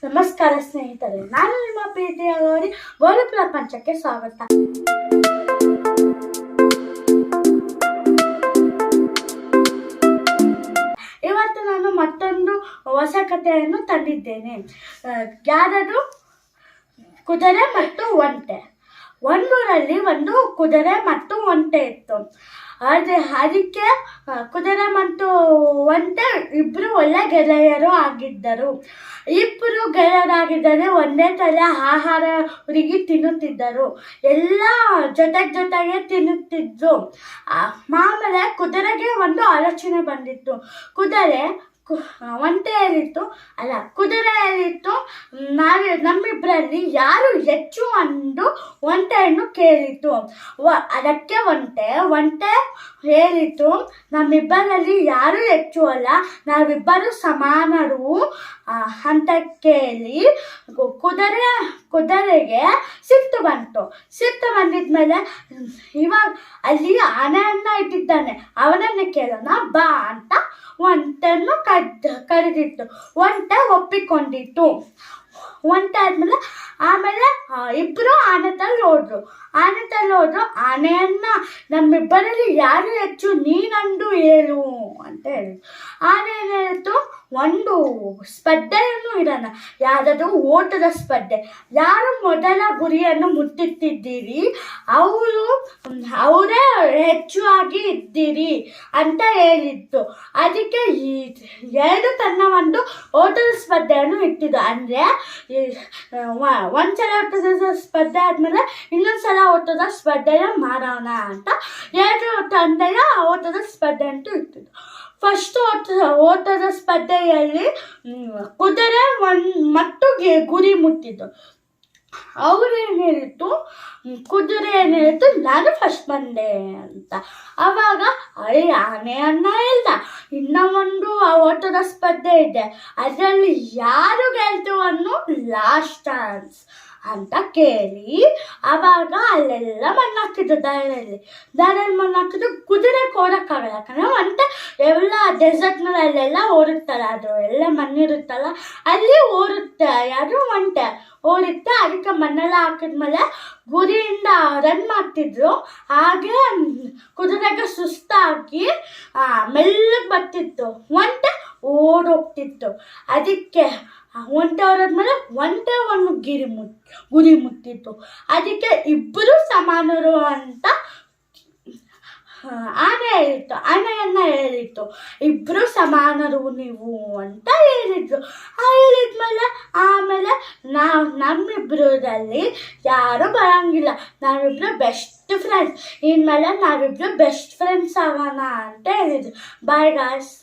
ನಮಸ್ಕಾರ ಸ್ನೇಹಿತರೆ, ನಾನು ನಿಮ್ಮ ಪ್ರೀತಿಯ ಗೌರಿ. ಗೌರಿ ಪ್ರಪಂಚಕ್ಕೆ ಸ್ವಾಗತ. ಇವತ್ತು ನಾನು ಮತ್ತೊಂದು ಹೊಸ ಕಥೆಯನ್ನು ತಂದಿದ್ದೇನೆ. ಯಾರದು? ಕುದುರೆ ಮತ್ತು ಒಂಟೆ. ಒಂದೂರಲ್ಲಿ ಒಂದು ಕುದುರೆ ಮತ್ತು ಒಂಟೆ ಇತ್ತು. ಅದಕ್ಕೆ ಕುದುರೆ ಮತ್ತು ಒಂಟೆ ಇಬ್ಬರು ಒಳ್ಳೆ ಗೆಳೆಯರು ಆಗಿದ್ದರು. ಇಬ್ಬರು ಗೆಳೆಯರಾಗಿದ್ದರೆ ಒಂದೇ ಥರ ಆಹಾರ ಹುಡುಗಿ ತಿನ್ನುತ್ತಿದ್ದರು. ಎಲ್ಲ ಜೊತೆಗೆ ತಿನ್ನುತ್ತಿದ್ರು. ಆಮೇಲೆ ಕುದುರೆಗೆ ಒಂದು ಆಲೋಚನೆ ಬಂದಿತ್ತು. ಒಂಟೆ ಹೇಳಿತ್ತು, ಕುದುರೆ ಹೇಳಿತ್ತು, ನಮ್ಮಿಬ್ಬರಲ್ಲಿ ಯಾರು ಹೆಚ್ಚು ಅಂದು ಒಂಟೆಯನ್ನು ಕೇಳಿತು. ಅದಕ್ಕೆ ಒಂಟೆ ಹೇಳಿತು, ನಮ್ಮಿಬ್ಬರಲ್ಲಿ ಯಾರು ಹೆಚ್ಚು ಅಲ್ಲ, ನಾವಿಬ್ಬರು ಸಮಾನರು ಅಂತ ಕೇಳಿ ಕುದುರೆಗೆ ಸಿಟ್ಟು ಬಂದಿದ್ಮೇಲೆ ಇವಾಗ ಅಲ್ಲಿ ಆನೆಯನ್ನ ಇಟ್ಟಿದ್ದಾನೆ, ಅವನನ್ನು ಕೇಳೋಣ ಬಾ ಅಂತ ಒಂಟೆಯನ್ನು ಕರೆದಿತ್ತು. ಒಂಟೆ ಒಪ್ಪಿಕೊಂಡಿತ್ತು. ಒಂಟೆ ಆಮೇಲೆ ಇಬ್ರು ಆನೆ ತಲ್ಲಿ ಹೋದ್ರು. ಆನೆಯನ್ನ ನಮ್ಮಿಬ್ಬರಲ್ಲಿ ಯಾರು ಹೆಚ್ಚು ನೀನಂದು ಹೇಳು ಅಂತ ಹೇಳಿದ್ರು. ಆನೆ ಏನು ಹೇಳಿತು, ಒಂದು ಸ್ಪರ್ಧೆಯನ್ನು ಇಡೋಣ. ಯಾರಾದರೂ ಓಟದ ಸ್ಪರ್ಧೆ, ಯಾರು ಮೊದಲ ಗುರಿಯನ್ನು ಮುಟ್ಟುತ್ತಿದ್ದೀರಿ ಅವರೇ ಹೆಚ್ಚು ಆಗಿ ಇದ್ದೀರಿ ಅಂತ ಹೇಳಿತ್ತು. ಅದಕ್ಕೆ ಎರಡು ತನ್ನ ಒಂದು ಓಟದ ಸ್ಪರ್ಧೆಯನ್ನು ಇಟ್ಟಿದ್ದು. ಅಂದರೆ ಒಂದ್ಸಲ ಓಟದ ಸ್ಪರ್ಧೆ ಆದ್ಮೇಲೆ ಇನ್ನೊಂದ್ಸಲ ಓಟದ ಸ್ಪರ್ಧೆಯ ಮಾಡೋಣ ಅಂತ ಎರಡು ತಂದೆಯ ಓಟದ ಸ್ಪರ್ಧೆ ಅಂತೂ ಇಟ್ಟಿದ್ದು. ಫಸ್ಟ್ ಓಟದ ಸ್ಪರ್ಧೆಯಲ್ಲಿ ಕುದುರೆ ಮತ್ತು ಗುರಿ ಮುಟ್ಟಿದ್ದು. ಕುದುರೆ ಏನು ಹೇಳಿತು, ನಾನು ಫಸ್ಟ್ ಬಂದೆ ಅಂತ. ಅವಾಗ ಆನೆಯನ್ನ ಹೇಳ್ದ, ಇನ್ನ ಒಂದು ಓಟದ ಸ್ಪರ್ಧೆ ಇದೆ, ಅದರಲ್ಲಿ ಯಾರು ಗೆಲ್ತು ಅನ್ನೋ ಲಾಸ್ಟ್ ಚಾನ್ಸ್ ಅಂತ ಕೇಳಿ ಅವಾಗ ಅಲ್ಲೆಲ್ಲ ಮಣ್ಣಾಕಿದ್ರು. ದಾರಿಯಲ್ಲಿ ಮಣ್ಣಾಕಿದ್ರು. ಕುದುರೆ ಓಡಕ್ಕಾಗಲ್ಲ, ಯಾಕಂದ್ರೆ ಒಂಟೆ ಎಲ್ಲ ಡೆಸರ್ಟ್ನಲ್ಲಿ ಅಲ್ಲೆಲ್ಲ ಓಡುತ್ತಲ್ಲ, ಅದು ಎಲ್ಲ ಮಣ್ಣಿರುತ್ತಲ್ಲ, ಅಲ್ಲಿ ಓಡುತ್ತೆ. ಯಾರು? ಒಂಟೆ ಓಡುತ್ತೆ. ಅದಕ್ಕೆ ಮಣ್ಣೆಲ್ಲ ಹಾಕಿದ್ಮೇಲೆ ಗುರಿಯಿಂದ ರನ್ ಮಾಡ್ತಿದ್ರು. ಹಾಗೆ ಕುದುರೆಗೆ ಸುಸ್ತಾಗಿ ಮೆಲ್ಲಗೆ ಬರ್ತಿತ್ತು. ಒಂಟೆ ಓಡೋಗ್ತಿತ್ತು. ಅದಕ್ಕೆ ಒಂಟೆ ಹೊರದ್ಮೇಲೆ ಒಂಟೆ ಒಂದು ಗುರಿ ಮುಟ್ಟಿತ್ತು. ಅದಕ್ಕೆ ಇಬ್ಬರು ಸಮಾನರು ಅಂತ ಆನೆಯನ್ನ ಹೇಳಿತ್ತು. ಇಬ್ರು ಸಮಾನರು ನೀವು ಅಂತ ಹೇಳಿದ್ರು. ಹೇಳಿದ್ಮೇಲೆ ಆಮೇಲೆ ನಮ್ಮಿಬ್ರಲ್ಲಿ ಯಾರು ಬರಂಗಿಲ್ಲ, ನಾವಿಬ್ರು ಬೆಸ್ಟ್ ಫ್ರೆಂಡ್ಸ್, ಇನ್ಮೇಲೆ ನಾವಿಬ್ರು ಬೆಸ್ಟ್ ಫ್ರೆಂಡ್ಸ್ ಆಗೋಣ ಅಂತ ಹೇಳಿದ್ರು. Bye guys.